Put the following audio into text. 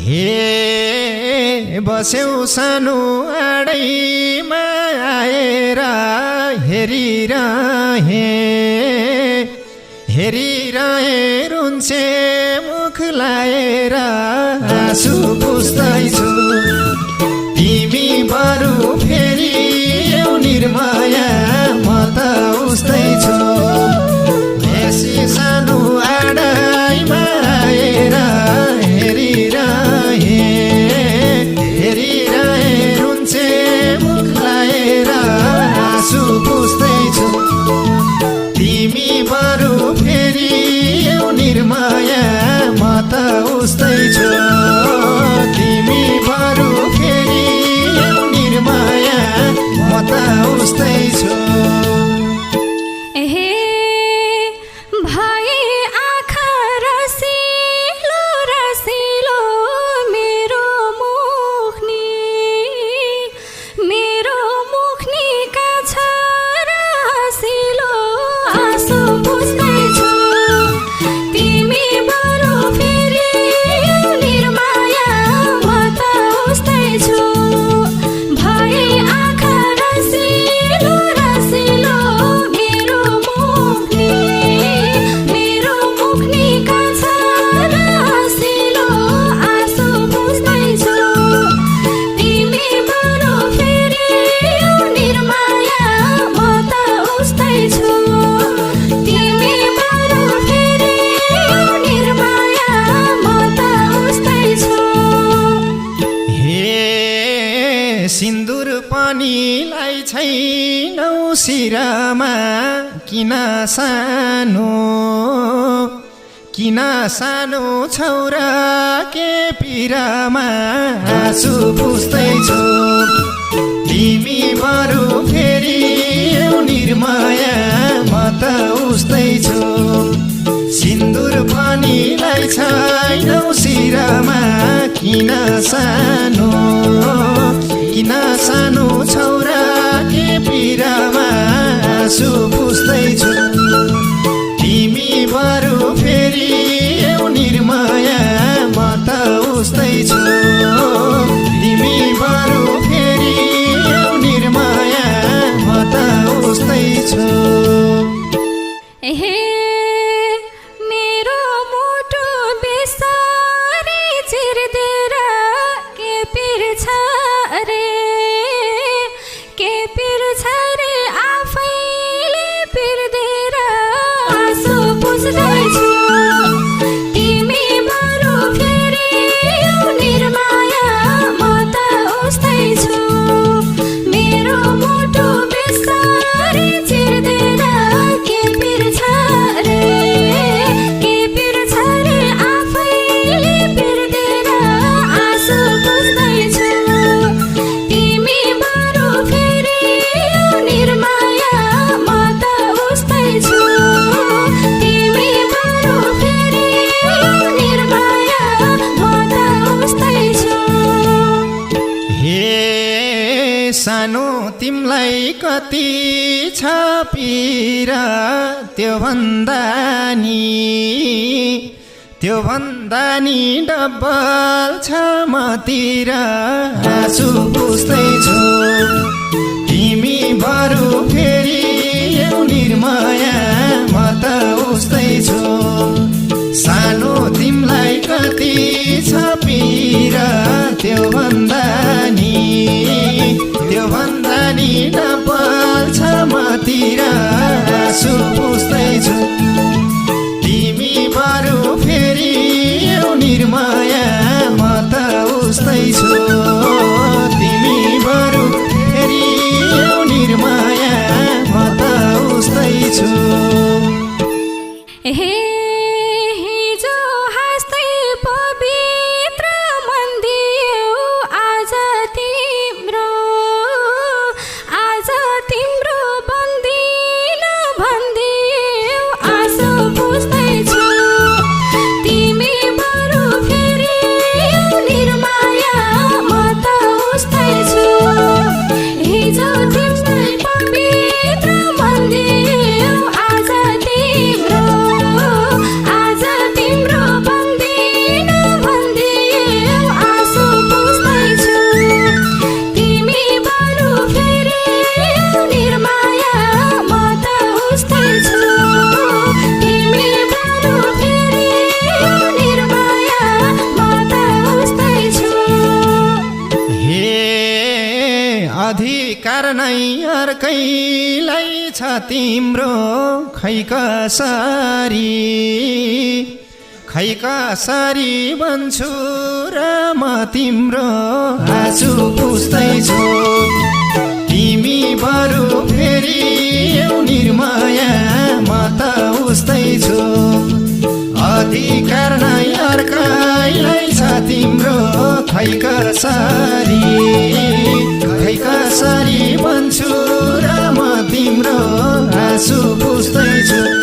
हे बस्यौ सानो आडैमा आएर हेरिरहे रुन्छे मुख लाएर आँसु पुस्दैछु तिमी बरु फेरि यौ निर्माया म त उस्तैछु बेसी सानो आडैमा आएर हेरिरहे रुन्छे मुख लाएर आँसु पुस्दैछु तिमी बरु फेरि यौ निर्माया म त उस्तैछु तिमी बरु फेरि यौ निर्माया म त उस्तैछु सिन्दुर पानीलाई छैनौ शिरमा किन सानो छौरा के पिरमा आँसु पुस्दैछु तिमी बरु फेरि यौ निर्माया म त उस्तैछु सिन्दुर पानीलाई छैनौ शिरमा किन सानो छौरा के पिरमा आँसु पुस्दैछु तिमी बरु फेरि यौ निर्माया म त उस्तैछु तिमी बरु फेरि यौ निर्माया म त उस्तैछु सानो तिमलाई कति छ पीरा त्यो भन्दा नि डबल छ मतिर आँसु पुस्दैछु तिमी बरु फेरि यौ निर्माया म त उस्तैछु सानो तिमलाई कति छ पीरा त्यो भन्दा नि डबल छ मतिर आँसु पुस्दैछु तिमी बरु फेरि यौ निर्माया म त उस्तैछु तिमी बरु फेरि यौ निर्माया म त उस्तैछु निर्माया म अधिकार नै अर्कैलाई छ तिम्रो खै कसरी बन्छु र म तिम्रो आँसु पुस्दैछु तिमी बरु फेरि यौ निर्माया म त उस्तै छु अधिकार नै अर्कैलाई छ तिम्रो खै कसरी बन्छु र म तिम्रो आँसु पुस्दैछु